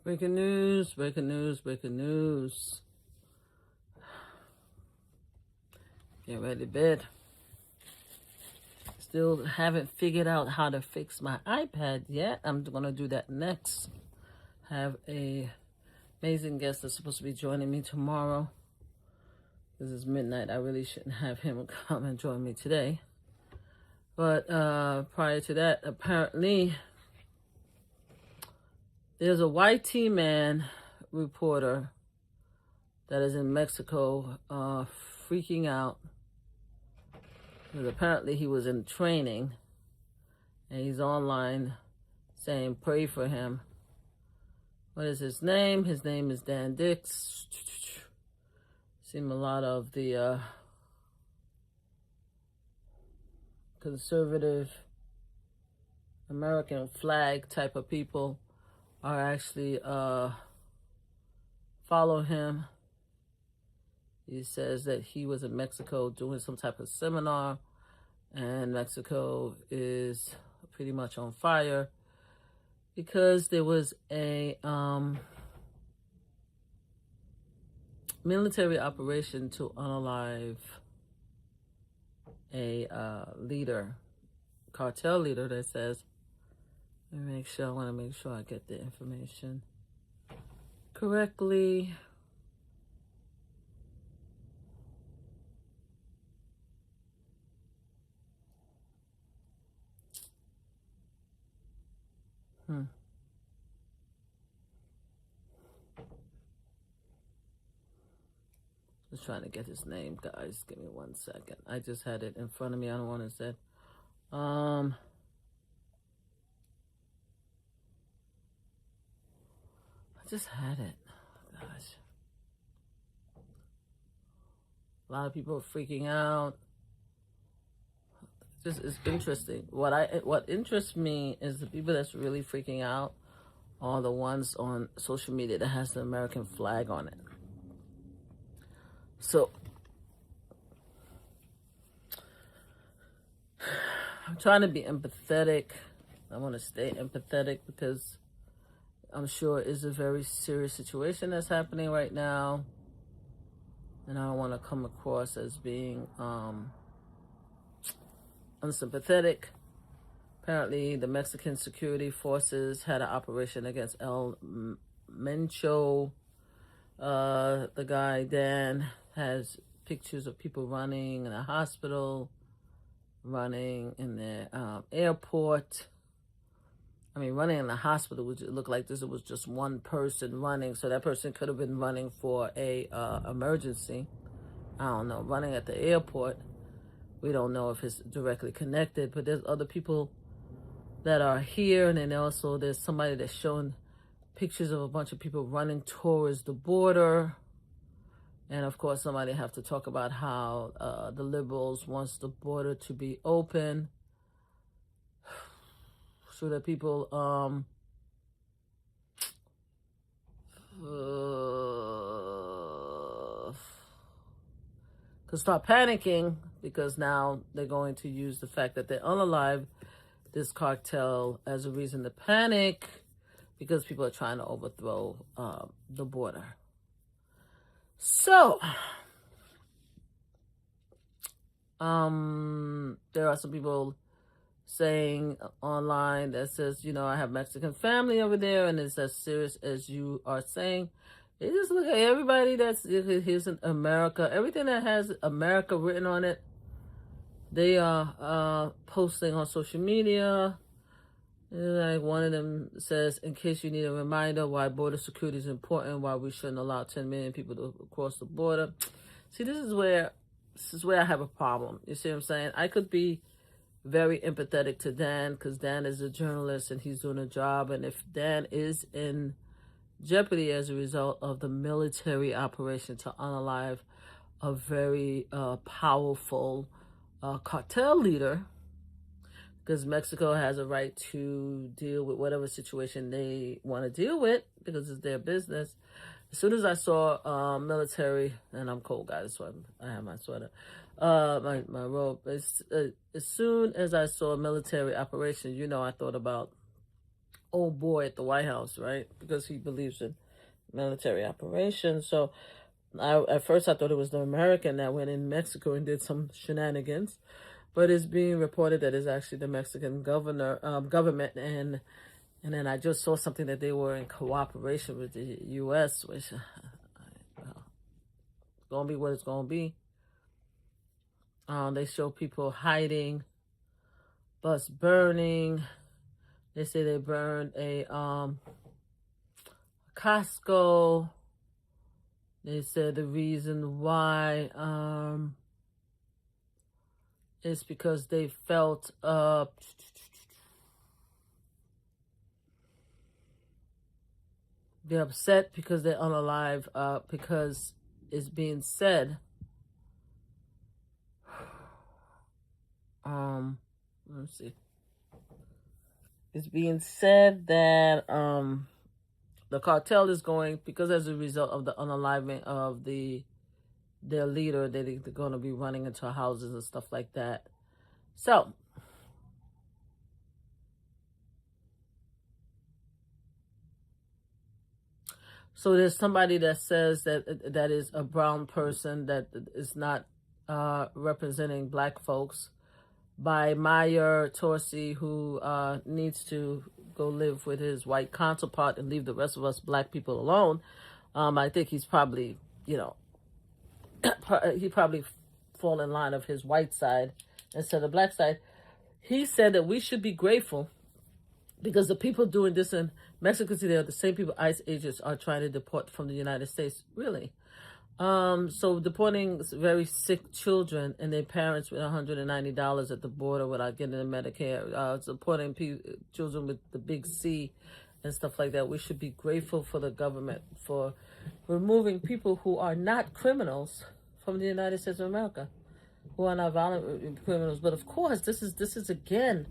Breaking news, breaking news, breaking news. Get ready to bed. Still haven't figured out how to fix my iPad yet. I'm going to do that next. Have a amazing guest that's supposed to be joining me tomorrow. This is midnight. I really shouldn't have him come and join me today. But prior to that, apparently, there's a YT man reporter that is in Mexico freaking out. Because apparently he was in training. And he's online saying, pray for him. What is his name? His name is Dan Dix. Seen a lot of the conservative American flag type of people are actually follow him. He says that he was in Mexico doing some type of seminar, and Mexico is pretty much on fire because there was a military operation to unalive a cartel leader that says, I want to make sure I get the information correctly. Just trying to get his name, guys. Give me 1 second. I just had it in front of me. I don't want to say. I just had it. Gosh. A lot of people are freaking out. Just is interesting. What interests me is the people that's really freaking out are the ones on social media that has the American flag on it. So I'm trying to be empathetic. I want to stay empathetic because I'm sure it's a very serious situation that's happening right now. And I don't want to come across as being unsympathetic. Apparently, the Mexican security forces had an operation against El Mencho. The guy, Dan, has pictures of people running in a hospital, running in the airport. I mean, running in the hospital would look like this. It was just one person running, so that person could have been running for a emergency. I don't know. Running at the airport, we don't know if it's directly connected, but there's other people that are here, and then also there's somebody that's showing pictures of a bunch of people running towards the border. And of course, somebody have to talk about how the liberals wants the border to be open so that people could start panicking, because now they're going to use the fact that they're unalive this cartel as a reason to panic, because people are trying to overthrow the border. So, there are some people saying online that says, I have Mexican family over there, and it's as serious as you are saying. They just look at everybody that's here's in America. Everything that has America written on it, they are posting on social media. Like one of them says, in case you need a reminder why border security is important, why we shouldn't allow 10 million people to cross the border. See, this is where I have a problem. You see what I'm saying? I could be very empathetic to Dan, because Dan is a journalist and he's doing a job. And if Dan is in jeopardy as a result of the military operation to unalive a very powerful cartel leader, because Mexico has a right to deal with whatever situation they want to deal with, because it's their business. As soon as I saw military, and I'm cold, guys, so I have my sweater, my robe. As soon as I saw a military operation, I thought about old boy at the White House, right? Because he believes in military operations. So at first I thought it was the American that went in Mexico and did some shenanigans, but it's being reported that it's actually the Mexican government, and then I just saw something that they were in cooperation with the U.S., which it's gonna be what it's gonna be. They show people hiding, bus burning. They say they burned a Costco. They said the reason why is because they felt they're upset because they're unalive, because it's being said let me see. It's being said that the cartel is going, because as a result of the unaliving of their leader, they're going to be running into houses and stuff like that. So there's somebody that says that is a brown person that is not representing black folks, by Meyer Torsey, who needs to go live with his white counterpart and leave the rest of us black people alone. I think he's probably, he probably fall in line of his white side instead of black side. He said that we should be grateful because the people doing this in Mexico City are the same people ICE agents are trying to deport from the United States. Really? So deporting very sick children and their parents with $190 at the border without getting them Medicare, supporting children with the big C and stuff like that. We should be grateful for the government for removing people who are not criminals from the United States of America, who are not violent criminals. But of course, this is again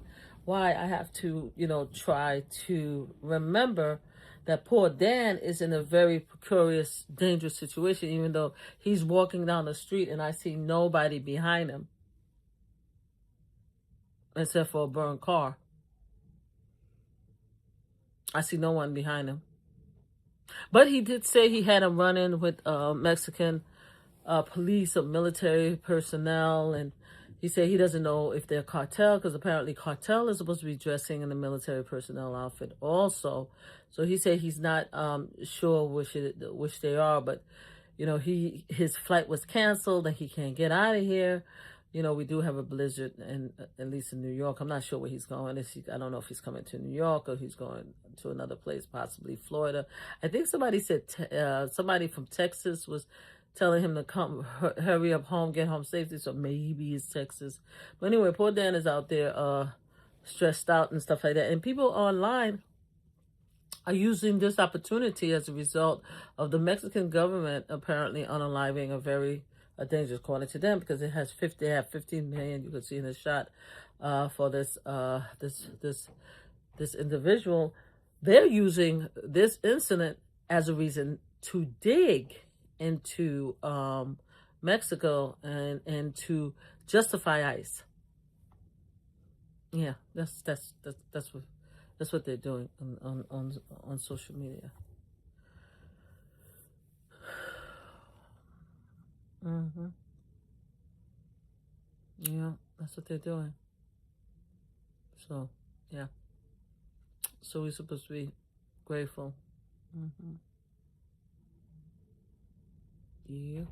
why I have to, try to remember that poor Dan is in a very precarious, dangerous situation, even though he's walking down the street and I see nobody behind him except for a burned car. I see no one behind him. But he did say he had a run-in with Mexican police or military personnel, and he said he doesn't know if they're cartel, because apparently cartel is supposed to be dressing in the military personnel outfit also. So he said he's not sure which they are, but his flight was canceled and he can't get out of here. We do have a blizzard, at least in New York. I'm not sure where he's going. I don't know if he's coming to New York or he's going to another place, possibly Florida. I think somebody said somebody from Texas was telling him to come, hurry up home, get home safely. So maybe it's Texas. But anyway, poor Dan is out there stressed out and stuff like that. And people online are using this opportunity as a result of the Mexican government apparently unaliving a dangerous, according to them, because they have 15 million, you can see in the shot, for this individual. They're using this incident as a reason to dig into Mexico and to justify ICE. Yeah, that's what they're doing on social media. Yeah, that's what they're doing. So yeah, so we're supposed to be grateful. Yeah.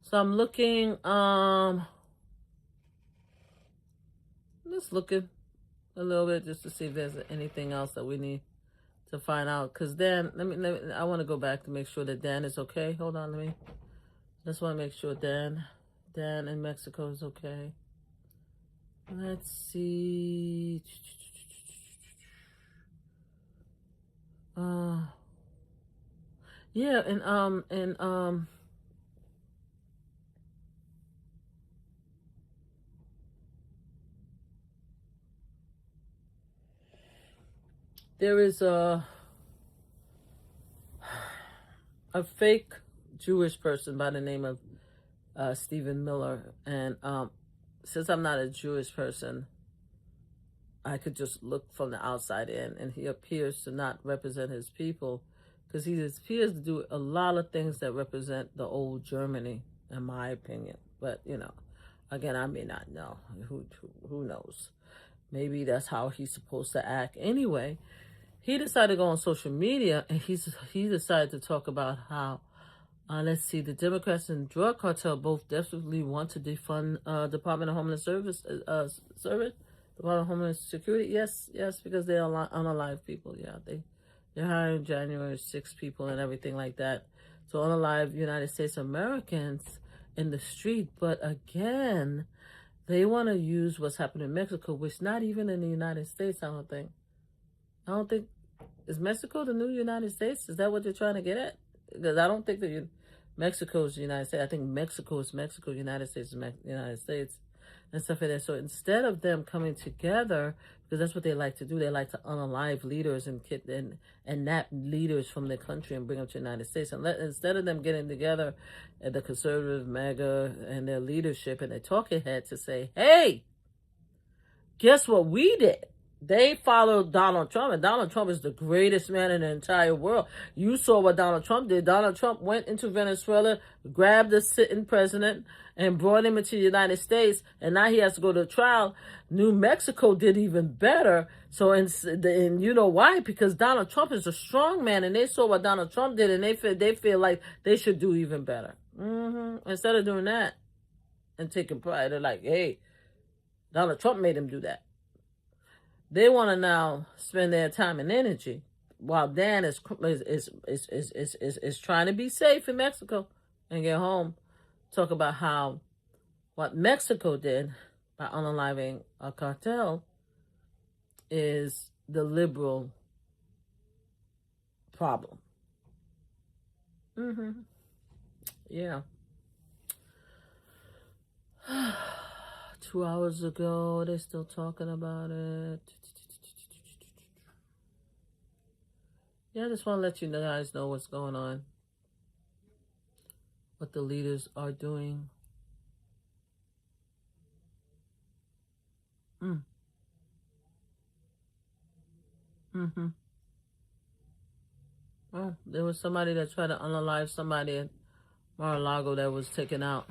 So I'm looking, just looking a little bit just to see if there's anything else that we need to find out. Because Dan, I want to go back to make sure that Dan is okay. Hold on, just want to make sure Dan in Mexico is okay. Let's see. Yeah, there is a fake Jewish person by the name of Stephen Miller. And since I'm not a Jewish person, I could just look from the outside in, and he appears to not represent his people, because he appears to do a lot of things that represent the old Germany, in my opinion. But, you know, again, I may not know. Who knows? Maybe that's how he's supposed to act. Anyway, he decided to go on social media, and he decided to talk about how, let's see, the Democrats and drug cartel both desperately want to defund Department of Homeland Department of Homeland Security. Yes, because they're unalive people. Yeah, they're hiring January 6 people and everything like that. So unalive United States Americans in the street. But again, they want to use what's happening in Mexico, which not even in the United States, I don't think. Is Mexico the new United States? Is that what you're trying to get at? Because I don't think that Mexico is the United States. I think Mexico is Mexico, United States is United States, and stuff like that. So instead of them coming together, because that's what they like to do, they like to unalive leaders and nap leaders from the country and bring them to the United States. And instead of them getting together at the conservative MAGA and their leadership and their talking head to say, hey, guess what we did? They followed Donald Trump, and Donald Trump is the greatest man in the entire world. You saw what Donald Trump did. Donald Trump went into Venezuela, grabbed the sitting president, and brought him into the United States, and now he has to go to trial. New Mexico did even better. So, and you know why? Because Donald Trump is a strong man, and they saw what Donald Trump did, and they feel like they should do even better. Instead of doing that and taking pride, they're like, hey, Donald Trump made him do that. They want to now spend their time and energy while Dan is trying to be safe in Mexico and get home. Talk about how what Mexico did by unaliving a cartel is the liberal problem. Yeah. 2 hours ago, they're still talking about it. Yeah, I just want to let you guys know what's going on, what the leaders are doing. Oh, there was somebody that tried to unalive somebody at Mar-a-Lago that was taken out.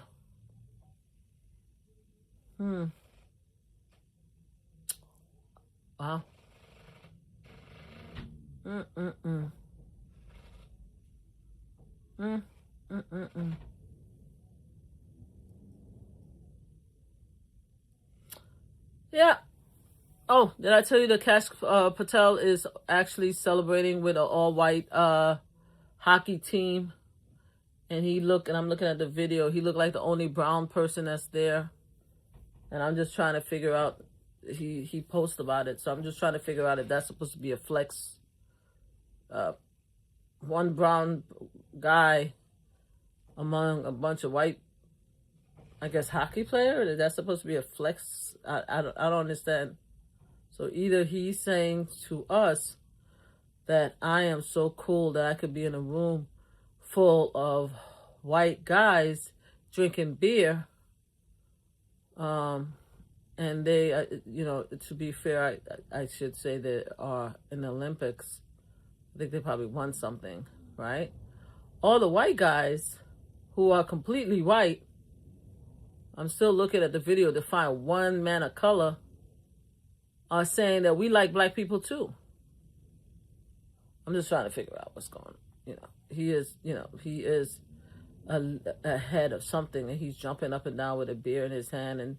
Wow. Yeah. Oh, did I tell you that Kash Patel is actually celebrating with an all-white hockey team? And I'm looking at the video, he looked like the only brown person that's there. And I'm just trying to figure out, he posted about it, so I'm just trying to figure out if that's supposed to be a flex. One brown guy among a bunch of white, I guess, hockey players. Is that supposed to be a flex? I don't understand. So either he's saying to us that I am so cool that I could be in a room full of white guys drinking beer, and they, to be fair, I should say they are in the Olympics. I think they probably won something, right? All the white guys who are completely white, I'm still looking at the video to find one man of color, are saying that we like black people too. I'm just trying to figure out what's going on. He is ahead of something, and he's jumping up and down with a beer in his hand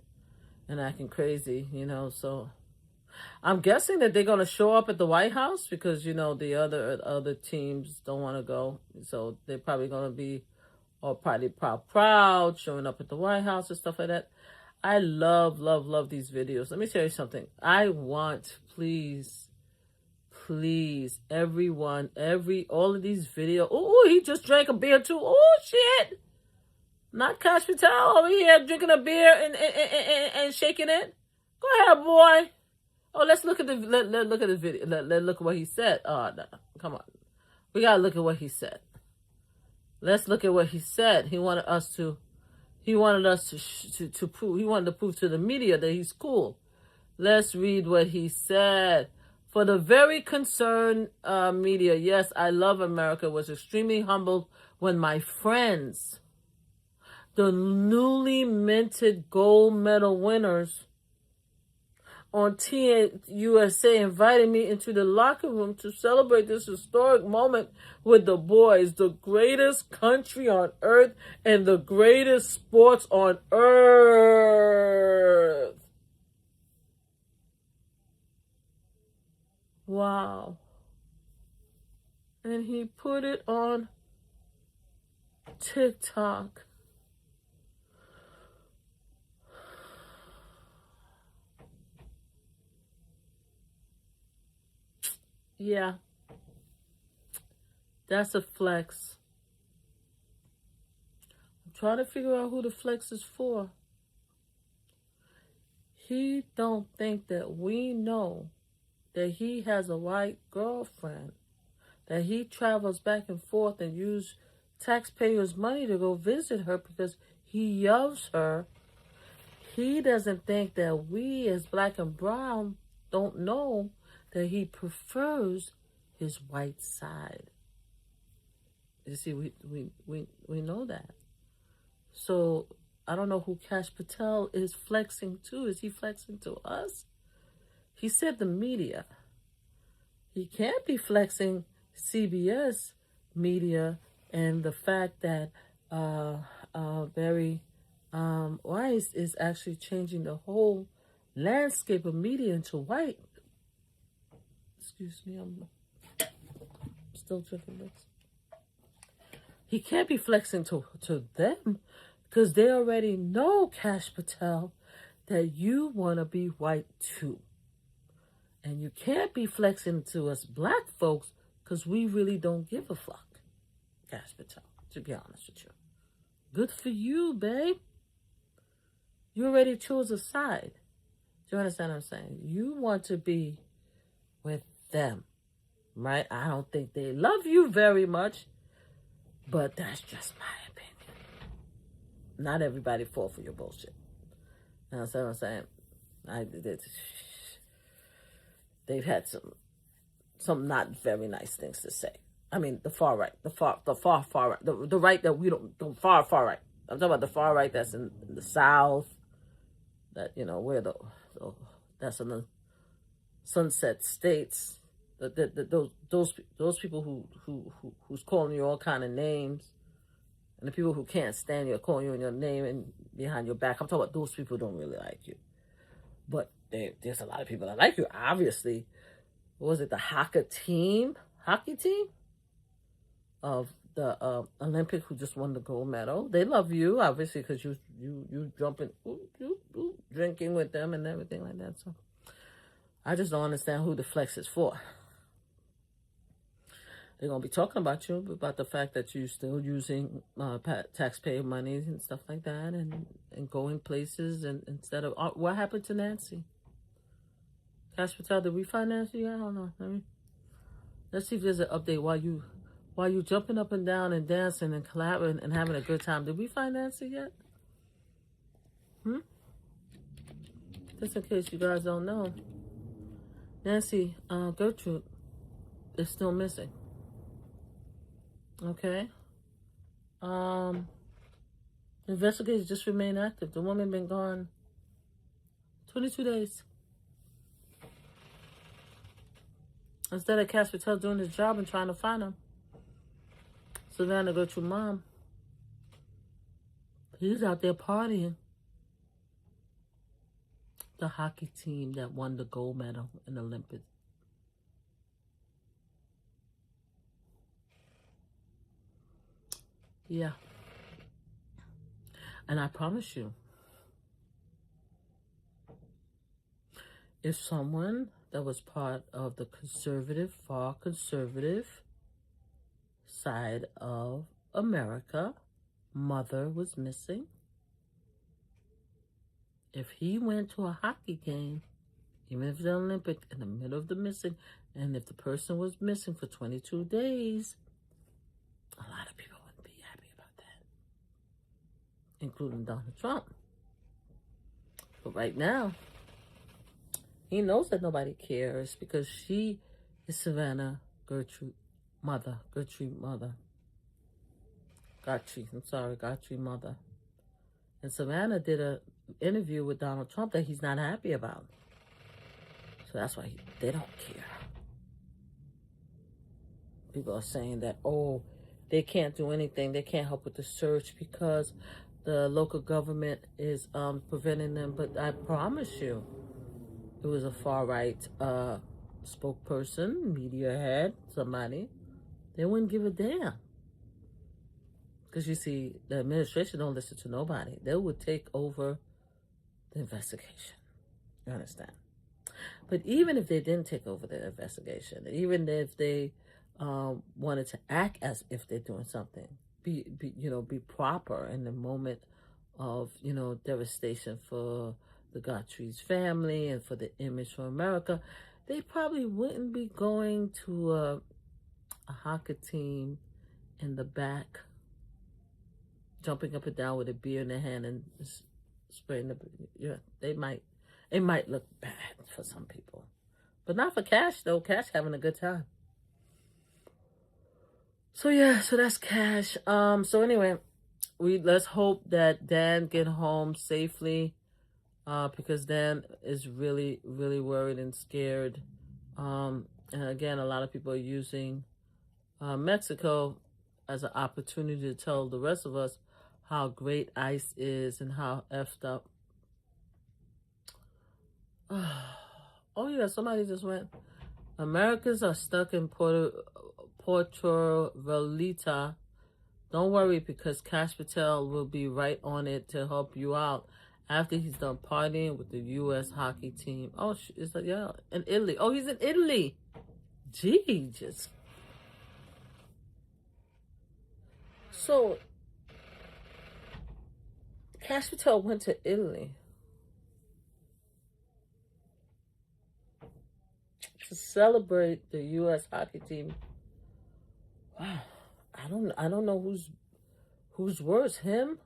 and acting crazy, so I'm guessing that they're going to show up at the White House because, the other teams don't want to go. So they're probably going to be all proud, showing up at the White House and stuff like that. I love these videos. Let me tell you something. I want, please, everyone, all of these videos. Oh, he just drank a beer too. Oh, shit. Not Kash Patel over here drinking a beer and shaking it. Go ahead, boy. Oh, let's look at the video. Let's look at what he said. Oh, no, come on. We gotta look at what he said. Let's look at what he said. He wanted us to prove, he wanted to prove to the media that he's cool. Let's read what he said. For the very concerned media, yes, I love America, was extremely humbled when my friends, the newly minted gold medal winners on TNUSA, invited me into the locker room to celebrate this historic moment with the boys, the greatest country on earth and the greatest sports on earth. Wow. And he put it on TikTok. Yeah. That's a flex. I'm trying to figure out who the flex is for. He don't think that we know that he has a white girlfriend, that he travels back and forth and use taxpayers' money to go visit her because he loves her. He doesn't think that we as black and brown don't know that he prefers his white side. You see, we know that. So I don't know who Cash Patel is flexing to. Is he flexing to us? He said the media. He can't be flexing CBS media and the fact that Barry Weiss is actually changing the whole landscape of media into white. Excuse me, I'm still drinking this. He can't be flexing to them because they already know, Cash Patel, that you want to be white too. And you can't be flexing to us black folks because we really don't give a fuck, Cash Patel, to be honest with you. Good for you, babe. You already chose a side. Do you understand what I'm saying? You want to be with them, right? I don't think they love you very much, but that's just my opinion. Not everybody fall for your bullshit. You understand what I'm saying? They've had some not very nice things to say. I mean, the far right, the far right, the right that we don't, the far right. I'm talking about the far right that's in the South, that, you know, where that's in the Sunset States. Those people who's calling you all kind of names, and the people who can't stand you are calling you in your name and behind your back. I'm talking about those people don't really like you, but there's a lot of people that like you. Obviously, what was it, the hockey team of the Olympic who just won the gold medal? They love you, obviously, because you jumping, drinking with them and everything like that. So I just don't understand who the flex is for. They're going to be talking about you, about the fact that you're still using taxpayer money and stuff like that, and going places, and instead of, what happened to Nancy? Cash Patel, did we find Nancy? I don't know. Let's see if there's an update while you jumping up and down and dancing and clapping and having a good time. Did we find Nancy yet? Just in case you guys don't know, Nancy Gertrude is still missing. Okay. Investigators just remain active. The woman been gone 22 days. Instead of Cash Patel doing his job and trying to find him, Savannah Gertrude mom, he's out there partying. The hockey team that won the gold medal in the Olympics. Yeah. And I promise you, if someone that was part of the far conservative side of America, mother was missing, if he went to a hockey game, even if it's an Olympic, in the middle of the missing, and if the person was missing for 22 days, a lot of people wouldn't be happy. including Donald Trump. But right now, he knows that nobody cares because she is Savannah Gertrude mother. Gertrude mother. Gertrude mother. And Savannah did an interview with Donald Trump that he's not happy about. So that's why they don't care. People are saying that, oh, they can't do anything. They can't help with the search because the local government is preventing them. But I promise you, it was a far-right spokesperson, media head, somebody. They wouldn't give a damn. Because you see, the administration don't listen to nobody. They would take over the investigation. You understand? But even if they didn't take over the investigation, even if they wanted to act as if they're doing something, be proper in the moment of, devastation for the Godfrey's family and for the image for America, they probably wouldn't be going to a hockey team in the back, jumping up and down with a beer in their hand and spraying it might look bad for some people, but not for Cash though. Cash having a good time. So that's Cash. So anyway, let's hope that Dan get home safely, because Dan is really, really worried and scared. And again, a lot of people are using Mexico as an opportunity to tell the rest of us how great ICE is and how effed up. Oh yeah, somebody just went. Americans are stuck in Puerto Vallarta. Don't worry, because Cash Patel will be right on it to help you out after he's done partying with the U.S. hockey team. Oh, is that, yeah, in Italy. Oh, he's in Italy. Jesus. So, Cash Patel went to Italy to celebrate the U.S. hockey team. Wow, I don't know who's worse, him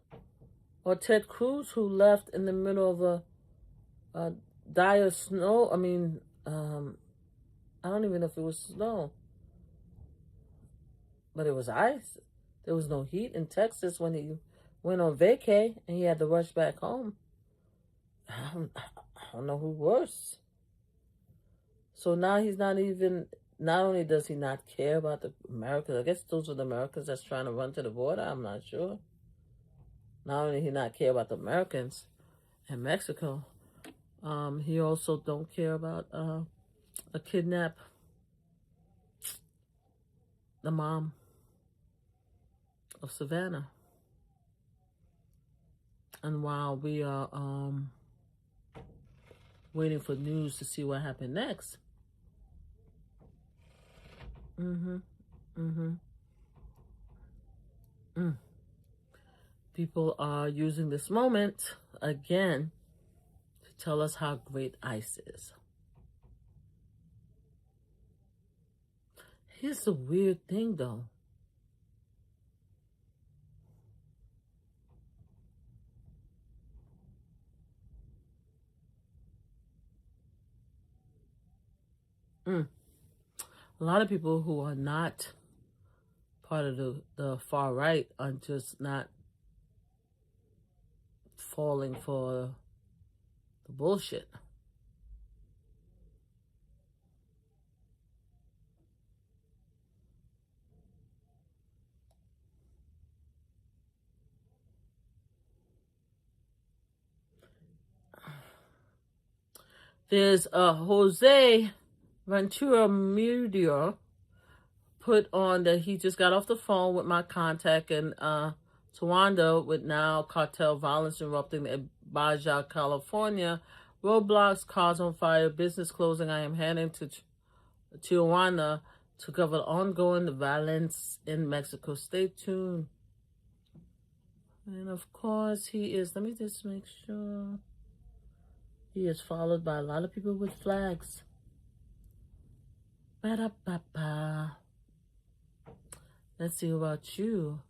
or Ted Cruz, who left in the middle of a dire snow. I mean, I don't even know if it was snow, but it was ice. There was no heat in Texas when he went on vacay and he had to rush back home. I don't know who's worse. So now he's not only does he not care about the Americans, I guess those are the Americans that's trying to run to the border, I'm not sure. Not only he not care about the Americans in Mexico, he also don't care about kidnap the mom of Savannah. And while we are waiting for news to see what happened next, people are using this moment again to tell us how great ICE is. Here's the weird thing, though. A lot of people who are not part of the far right are just not falling for the bullshit. There's Jose Ventura Media put on that he just got off the phone with my contact in Towanda with now cartel violence erupting in Baja, California. Roadblocks, cars on fire, business closing. I am heading to Tijuana to cover ongoing violence in Mexico. Stay tuned. And of course he is, let me just make sure. He is followed by a lot of people with flags. Ba-da-ba-ba. Let's see about you.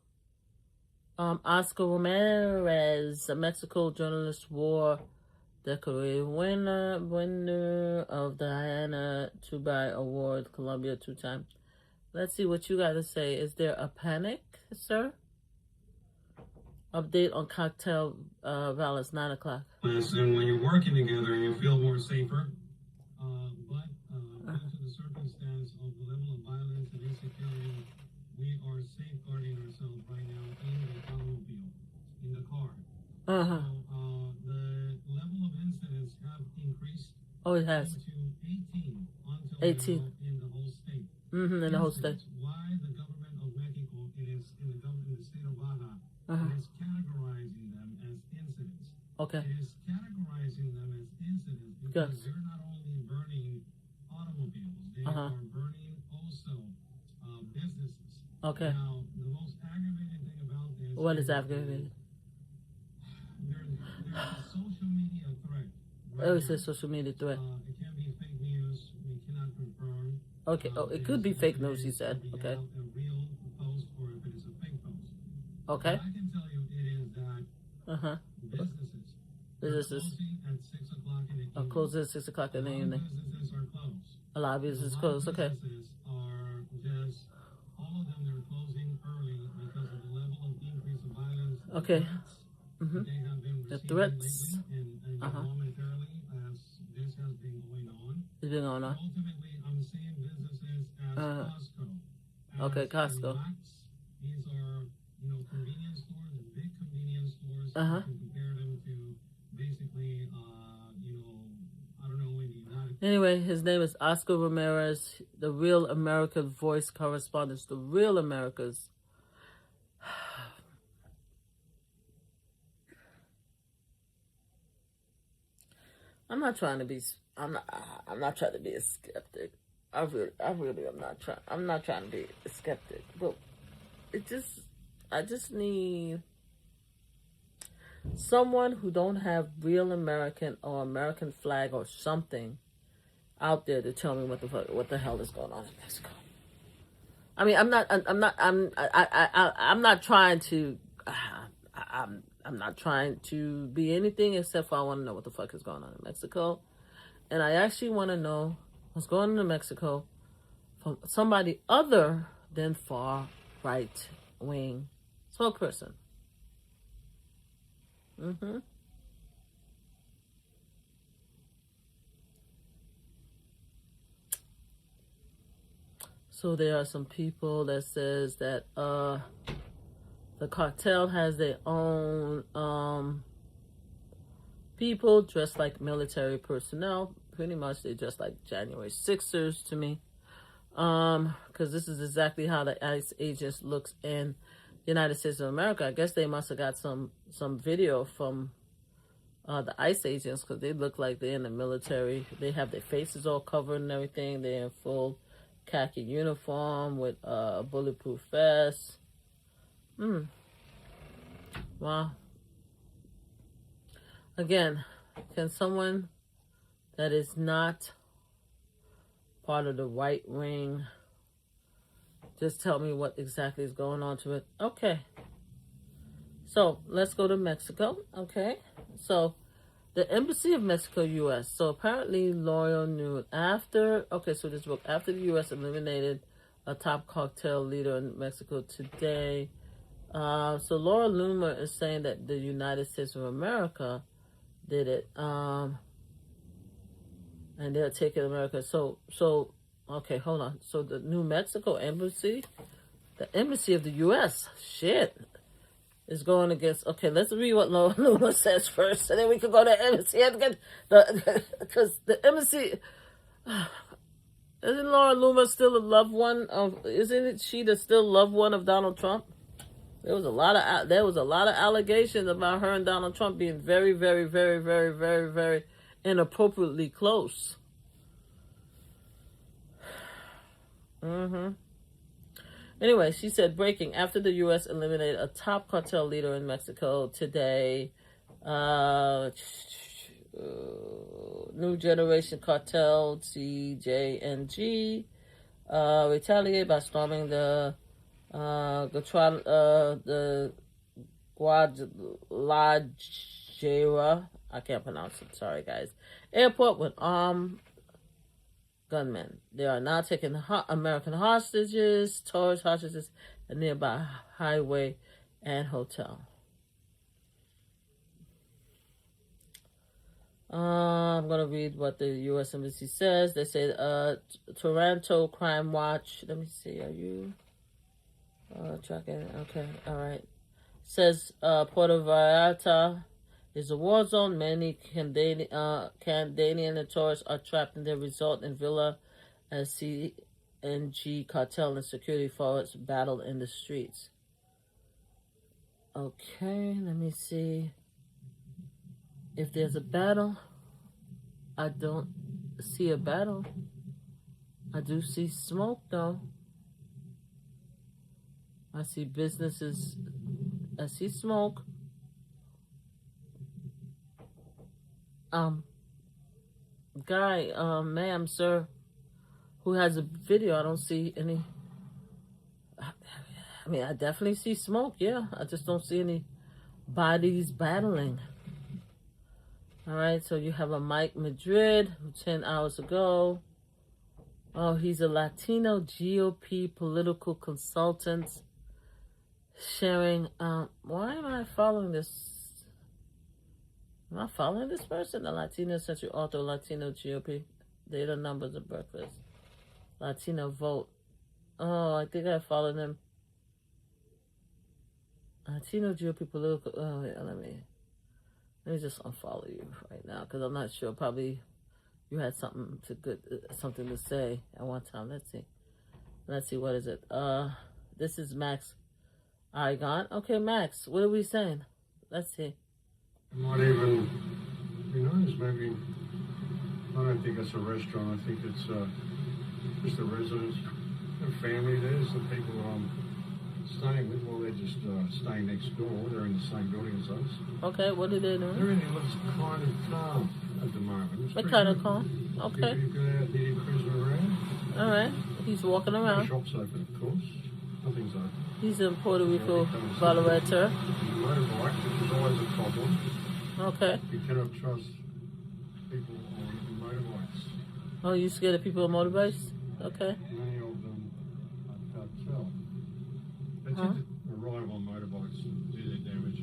Oscar Ramirez, a Mexico journalist, war decorated winner of the Diana Tubay Award, Colombia 2 times. Let's see what you got to say. Is there a panic, sir? Update on cocktail violence, 9 o'clock. And when you're working together, you feel more safer. But due to the circumstance of the level of violence and insecurity, we are safeguarding ourselves right now in the automobile, in the car. Uh-huh. So the level of incidents have increased. Oh, it has. To 18 until 18 now in the whole state. In the whole state. Why the government of Mexico, it is in the state of Baja, it is categorizing them as incidents. Okay. It is categorizing them as incidents because they're not only burning automobiles, they are burning also businesses. Okay. Now, the most aggravating thing about this. What is aggravating? There's a social media threat. Oh, it says social media threat. It can be fake news. We cannot confirm. Okay. Oh, it could be fake news, he said. Okay. A real post or if it is a fake post. Okay. What I can tell you it is that businesses closing at 6 o'clock in the evening. Closing at 6 o'clock in the evening. Businesses are closed. A lot of businesses closed. Okay. Businesses are just all of them. They're closing early because of the level of increase of violence. Okay. They have been The threats. lately and momentarily as this has been going on. It's been going on. Ultimately, I'm seeing businesses as Costco. Okay, Costco. These are, convenience stores, big convenience stores. You can compare them to basically, I don't know, in the United States. Anyway, his name is Oscar Ramirez, the Real America Voice correspondent, the Real America's. I'm not trying to be a skeptic. I really am not trying. I'm not trying to be a skeptic, but I just need someone who don't have real American or American flag or something out there to tell me what the hell is going on in Mexico. I mean, I'm not trying to. I'm not trying to be anything except for I want to know what the fuck is going on in Mexico. And I actually want to know what's going on in Mexico from somebody other than far right wing spokesperson. So there are some people that says that the cartel has their own people dressed like military personnel. Pretty much they dress like January 6ers to me. Because this is exactly how the ICE agents looks in the United States of America. I guess they must have got some video from the ICE agents because they look like they're in the military. They have their faces all covered and everything. They're in full khaki uniform with a bulletproof vest. Wow. Again, can someone that is not part of the right wing just tell me what exactly is going on to it? Okay. So let's go to Mexico. Okay. So the Embassy of Mexico, U.S. So apparently Laura knew after the U.S. eliminated a top cartel leader in Mexico today. So Laura Loomer is saying that the United States of America did it. And they're taking America. So okay, hold on. So the New Mexico embassy, the embassy of the U.S. is going against. Okay, let's read what Laura Loomer says first, and then we can go to the embassy again. Because the embassy. Isn't Laura Loomer still a loved one of? Isn't she the still loved one of Donald Trump? There was a lot of allegations about her and Donald Trump being very, very, very, very, very, very inappropriately close. Anyway, she said, breaking, after the U.S. eliminated a top cartel leader in Mexico today, New Generation Cartel, CJNG, retaliated by storming the LaGuardia, I can't pronounce it, sorry guys, airport with armed gunmen. They are now taking American hostages, tourist hostages, a nearby highway and hotel. I'm going to read what the U.S. Embassy says. They say, Toronto Crime Watch. Let me see. Are you tracking? Okay. All right. Says, Puerto Vallarta is a war zone. Many Canadian and tourists are trapped in their resort in Villa as CNG cartel and security forces battle in the streets. Okay. Let me see. If there's a battle, I don't see a battle. I do see smoke, though. I see businesses. I see smoke. Guy, ma'am, sir, who has a video, I don't see any. I mean, I definitely see smoke, yeah. I just don't see any bodies battling. All right, so you have a Mike Madrid, 10 hours ago. Oh, he's a Latino GOP political consultant sharing. Why am I following this? Am I following this person? The Latino Century author, Latino GOP. Data, numbers, of breakfast. Latino vote. Oh, I think I followed him. Latino GOP political. Oh, yeah, let me just unfollow you right now because I'm not sure. Probably you had something to say at one time. Let's see. What is it? This is Max Igon. Okay, Max. What are we saying? Let's see. It might even be nice. Maybe I don't think it's a restaurant. I think it's just the residents, the family. There's the people staying with. Well, they're just staying next door. They're in the same building as us. Okay, what are they doing? Everything looks kind of calm at the moment. What kind of calm? Okay. You go out there, cruising around. All right. He's walking around. The shop's open, of course. Nothing's open. He's in Puerto Rico, Vallarta. Motorbike, which is always a problem. Okay. You cannot trust people on motorbikes. Oh, you scared of people on motorbikes? Okay. Many of them are cartel. They tend to arrive on motorbikes and do their damage.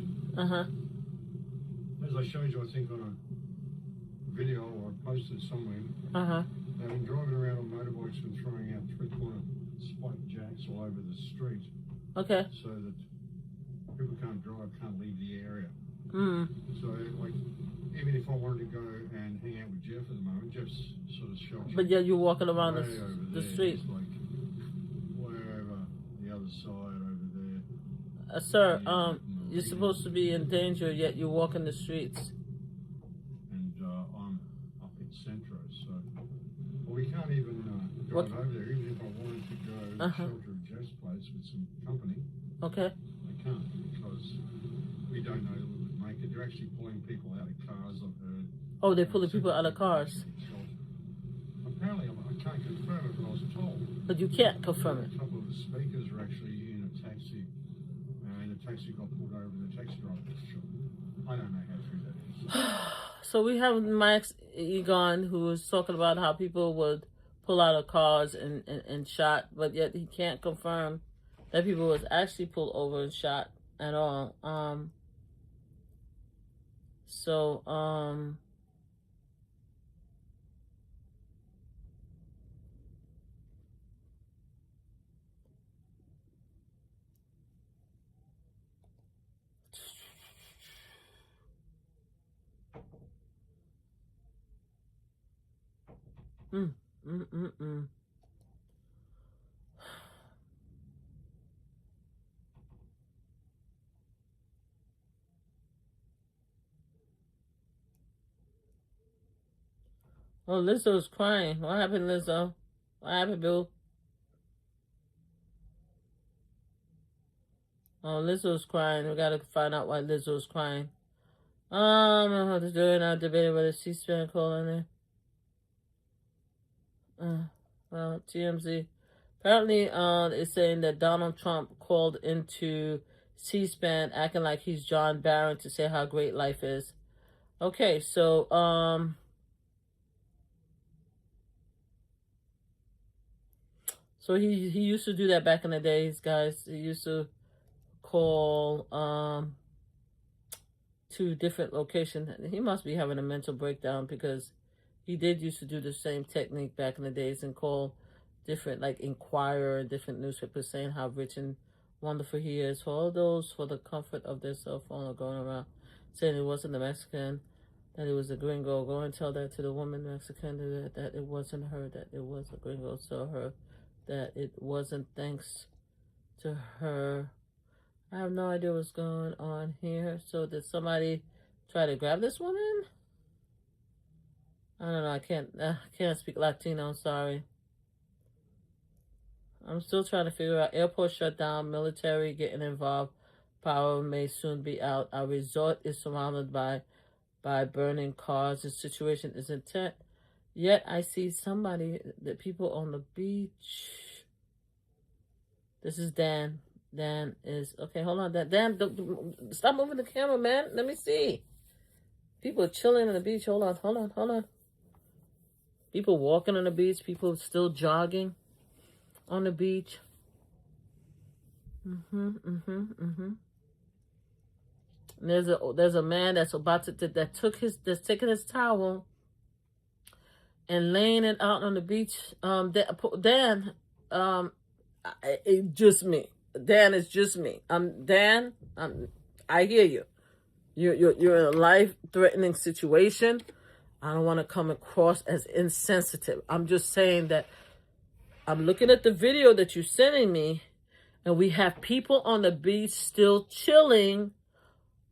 As I showed you, I think on a video or I posted somewhere, they've been driving around on motorbikes and throwing out three-corner spike jacks all over the street. Okay. So that people can't drive, can't leave the area. So, like, even if I wanted to go and hang out with Jeff at the moment, Jeff's sort of sheltered. But yeah, you're walking around the street. It's like way over the other side over there. Sir, you're supposed to be in danger, yet you're walking the streets. And I'm up in Centro, so we can't even drive over there. Even if I wanted to go shelter at Jeff's place with some company, okay, I can't because we don't know the make it. They're actually pulling people out of cars, I've heard. Oh, they're pulling people out of cars. Apparently, I can't confirm it, but I was told. But you can't confirm it. A couple of the speakers were actually in a taxi, and the taxi got pulled over, and the taxi driver was shot. I don't know how true that is. So we have Max Egon, who was talking about how people would pull out of cars and shot, but yet he can't confirm that people was actually pulled over and shot at all. Oh, Lizzo's crying. What happened, Lizzo? What happened, Bill? Oh, Lizzo's crying. We gotta find out why Lizzo's crying. They're not debating whether C-SPAN call in there. Well, TMZ. Apparently, it's saying that Donald Trump called into C-SPAN acting like he's John Barron to say how great life is. Okay, so so he used to do that back in the days, guys. He used to call to different locations. He must be having a mental breakdown, because he did used to do the same technique back in the days and call different, like Inquirer, different newspapers, saying how rich and wonderful he is. For all those, for the comfort of their cell phone, are going around saying it wasn't the Mexican, that it was a gringo. Go and tell that to the woman Mexican, that it wasn't her, that it was a gringo. Tell her that it wasn't thanks to her. I have no idea what's going on here. So did somebody try to grab this woman? I don't know. I can't speak Latino. I'm sorry. I'm still trying to figure out. Airport shut down. Military getting involved. Power may soon be out. Our resort is surrounded by burning cars. The situation is intense. Yet I see the people on the beach. This is Dan. Dan is, okay, hold on. Dan, stop moving the camera, man. Let me see. People are chilling on the beach. Hold on. People walking on the beach. People still jogging on the beach. And there's a man that's taking his towel and laying it out on the beach. Dan, just me. Dan, it's just me. Dan, I hear you. You're in a life-threatening situation. I don't want to come across as insensitive. I'm just saying that I'm looking at the video that you're sending me, and we have people on the beach still chilling,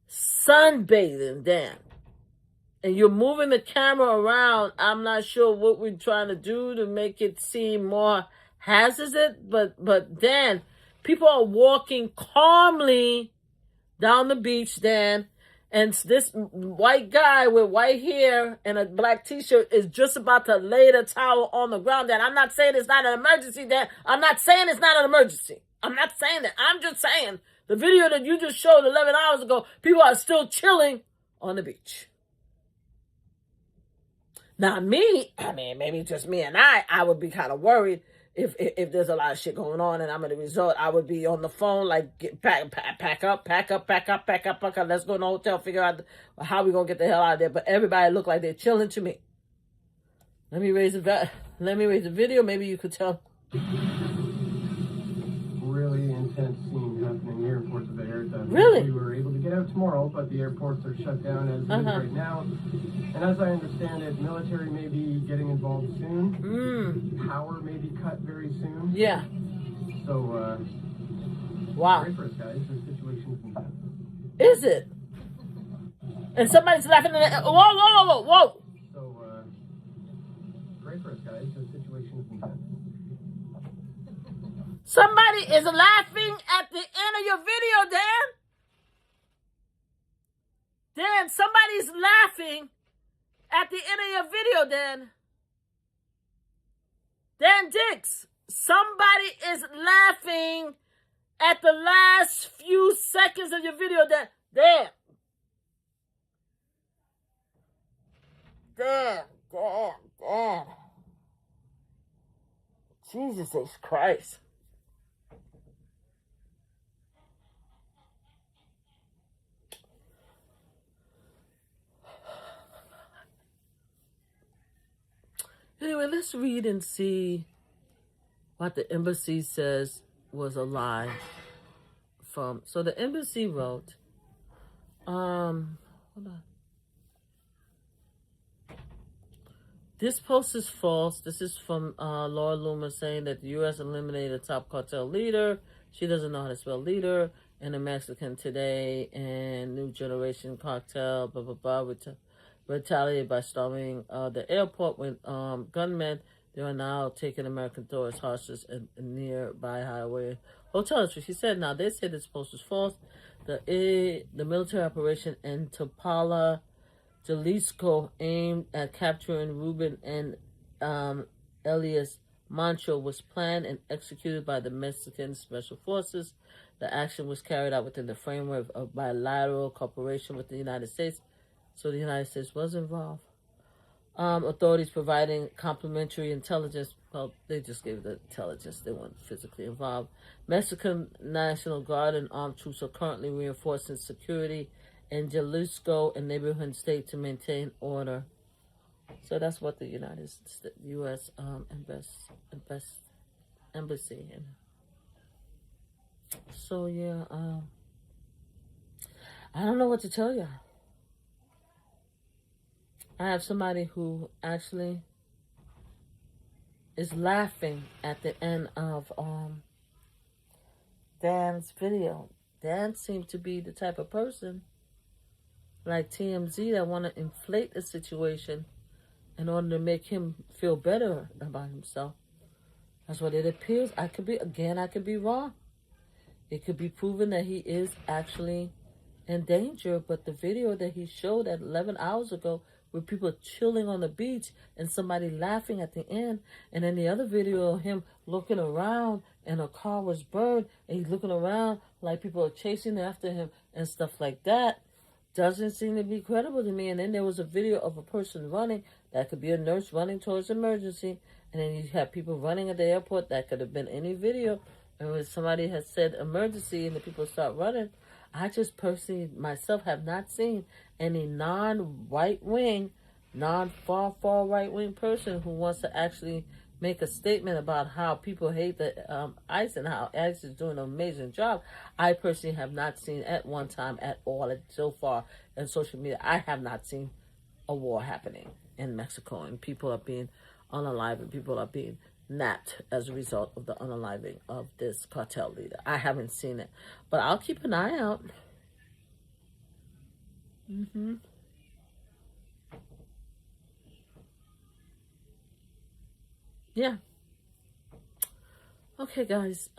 sunbathing, Dan. And you're moving the camera around. I'm not sure what we're trying to do to make it seem more hazardous, but Dan, people are walking calmly down the beach, Dan, and this white guy with white hair and a black t-shirt is just about to lay the towel on the ground, Dan. I'm not saying it's not an emergency, Dan. I'm not saying it's not an emergency. I'm not saying that. I'm just saying the video that you just showed 11 hours ago, people are still chilling on the beach. Now me, I mean, maybe just me and I would be kind of worried if there's a lot of shit going on and I'm at a resort. I would be on the phone like, pack up. Let's go to the hotel, figure out how we gonna get the hell out of there. But everybody look like they're chilling to me. Let me raise the video. Maybe you could tell. Really intense scene happening in airports of the air. Really? We were able to get out tomorrow, but the airports are shut down as it is right now. And as I understand it, military may be getting involved soon. Power may be cut very soon. Yeah. So, wow. pray for us, guys. The situation is intense. Is it? And somebody's laughing in the... Whoa. So, pray for us, guys. The situation is intense. Somebody is laughing at the end of your video, Dan. Dan, somebody's laughing at the end of your video, Dan. Dan Dix, somebody is laughing at the last few seconds of your video, Dan. Dan. Jesus Christ. Anyway, let's read and see what the embassy says was a lie from. So the embassy wrote, hold on. This post is false. This is from Laura Loomer saying that the U.S. eliminated a top cartel leader. She doesn't know how to spell leader. And the Mexican Today and New Generation cartel, blah, blah, blah, retaliated by storming the airport with gunmen. They are now taking American tourists hostage in nearby highway hotel. So she said, now they say this post is false. The military operation in Topala, Jalisco, aimed at capturing Ruben and Elias Mancho was planned and executed by the Mexican Special Forces. The action was carried out within the framework of bilateral cooperation with the United States, so the United States was involved. Authorities providing complementary intelligence. Well, they just gave the intelligence. They weren't physically involved. Mexican National Guard and armed troops are currently reinforcing security in Jalisco and neighboring states to maintain order. So that's what the U.S. Embassy. So yeah, I don't know what to tell you. I have somebody who actually is laughing at the end of Dan's video. Dan seemed to be the type of person like TMZ that want to inflate the situation in order to make him feel better about himself. That's what it appears. I could be wrong. It could be proven that he is actually in danger, but the video that he showed at 11 hours ago with people chilling on the beach and somebody laughing at the end, and then the other video of him looking around and a car was burned and he's looking around like people are chasing after him and stuff like that, doesn't seem to be credible to me. And then there was a video of a person running. That could be a nurse running towards emergency. And then you have people running at the airport. That could have been any video. And when somebody has said emergency and the people start running, I just personally, myself, have not seen any non-right wing, far right wing person who wants to actually make a statement about how people hate the ICE and how ICE is doing an amazing job. I personally have not seen at one time at all so far in social media. I have not seen a war happening in Mexico and people are being unalived and people are being napped as a result of the unaliving of this cartel leader. I haven't seen it, but I'll keep an eye out. Yeah. Okay, guys.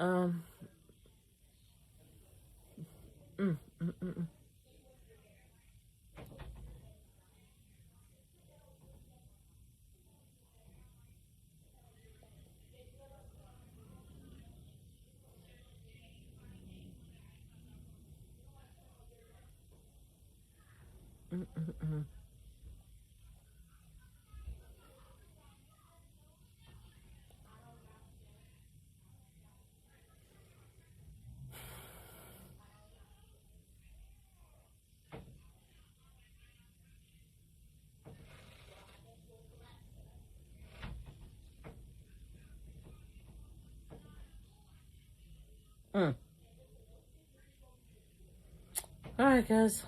All right, guys.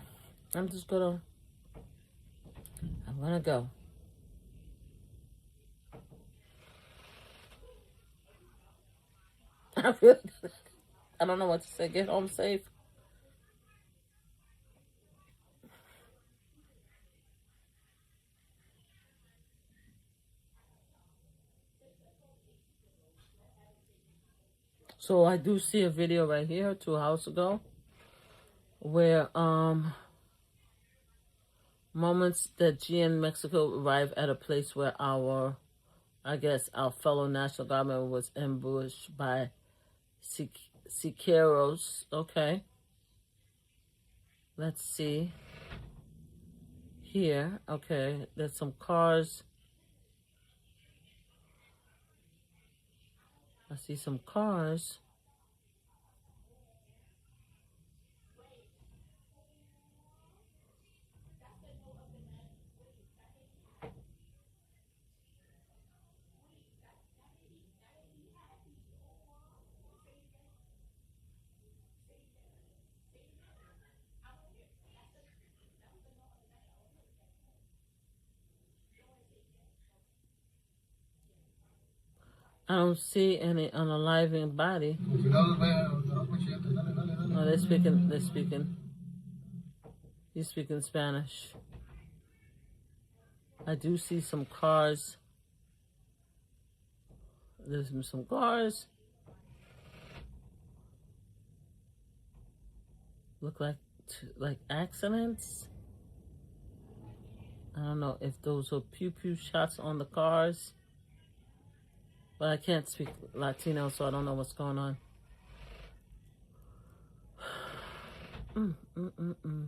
I'm gonna go. I don't know what to say. Get home safe. So I do see a video right here 2 hours ago where moments that GN Mexico arrived at a place where our fellow National Guardman was ambushed by Siqueiros. Okay. Let's see. Here. Okay. There's some cars. I see some cars. I don't see any unaliving body. Oh, they're speaking. He's speaking Spanish. I do see some cars. There's some cars. Look like accidents. I don't know if those are pew pew shots on the cars. But I can't speak Latino, so I don't know what's going on. Mm, mm, mm, mm.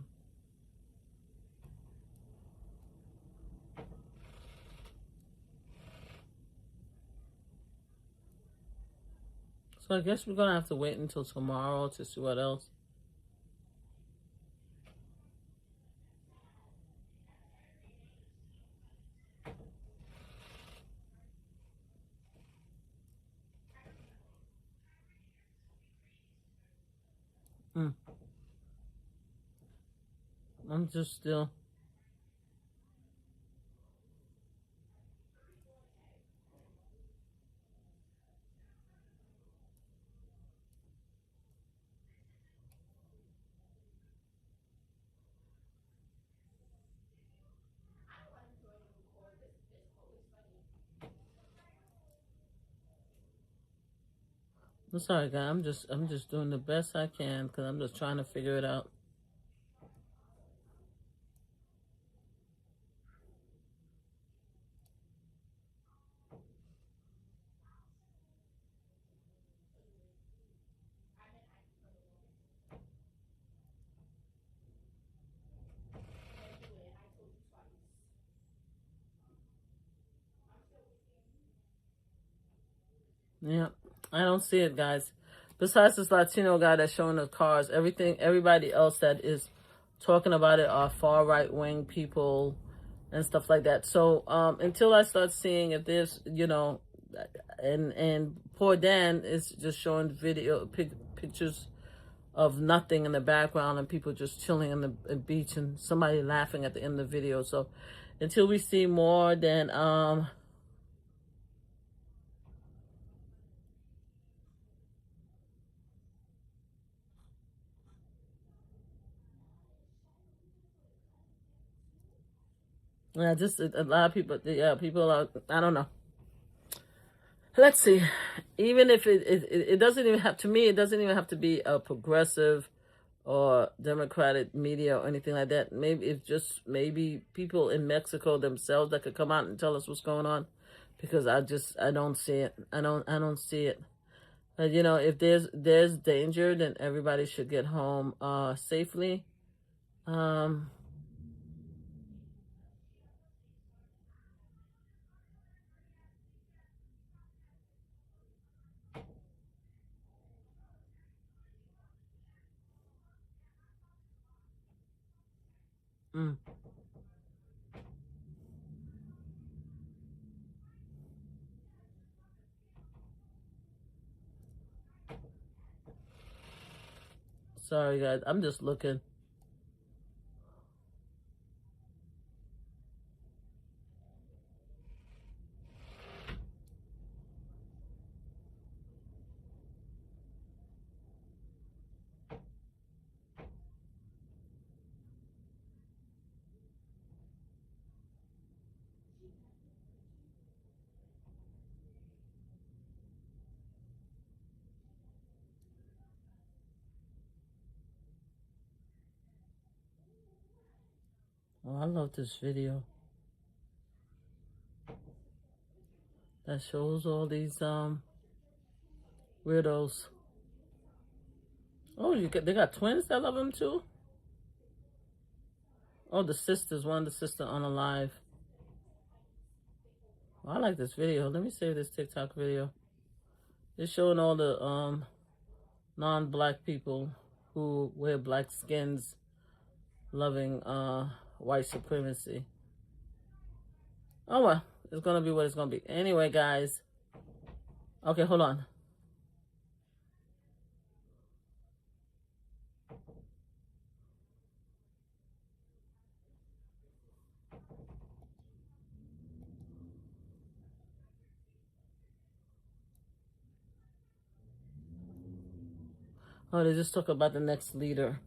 So I guess we're gonna have to wait until tomorrow to see what else. Mm. I'm just still. I'm sorry, guys. I'm just doing the best I can because I'm just trying to figure it out. Yeah, I don't see it, guys. Besides this Latino guy that's showing the cars, everybody else that is talking about it are far right wing people and stuff like that. So until I start seeing if there's, and poor Dan is just showing pictures of nothing in the background and people just chilling on the beach and somebody laughing at the end of the video. So until we see more, then yeah, just a lot of people. Yeah, people are. I don't know. Let's see. Even if it doesn't even have to me, it doesn't even have to be a progressive or Democratic media or anything like that. Maybe it's just maybe people in Mexico themselves that could come out and tell us what's going on, because I don't see it. I don't see it. If there's danger, then everybody should get home safely. Um, mm, sorry guys, I'm just looking. Oh, I love this video that shows all these weirdos. Oh, they got twins that love him too. Oh, the sisters, one of the sisters on a live. Oh, I like this video. Let me save this TikTok video. It's showing all the non-black people who wear black skins loving white supremacy. Oh well, it's gonna be what it's gonna be. Anyway, guys. Okay, hold on. Oh, they just talk about the next leader.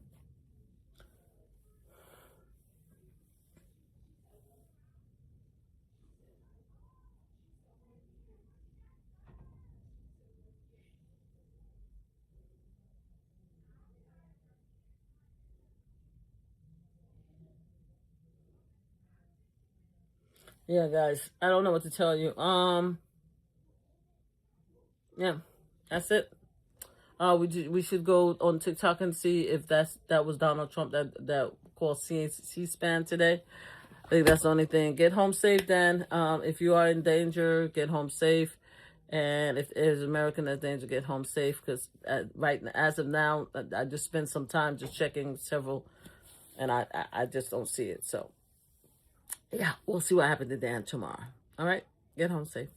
Yeah, guys, I don't know what to tell you. Yeah, that's it. We should go on TikTok and see if that was Donald Trump that called C-SPAN today. I think that's the only thing. Get home safe, Dan. If you are in danger, get home safe. And if there's an American in danger, get home safe. Because right as of now, I just spent some time just checking several, and I just don't see it. So, yeah, we'll see what happens to Dan tomorrow. All right? Get home safe.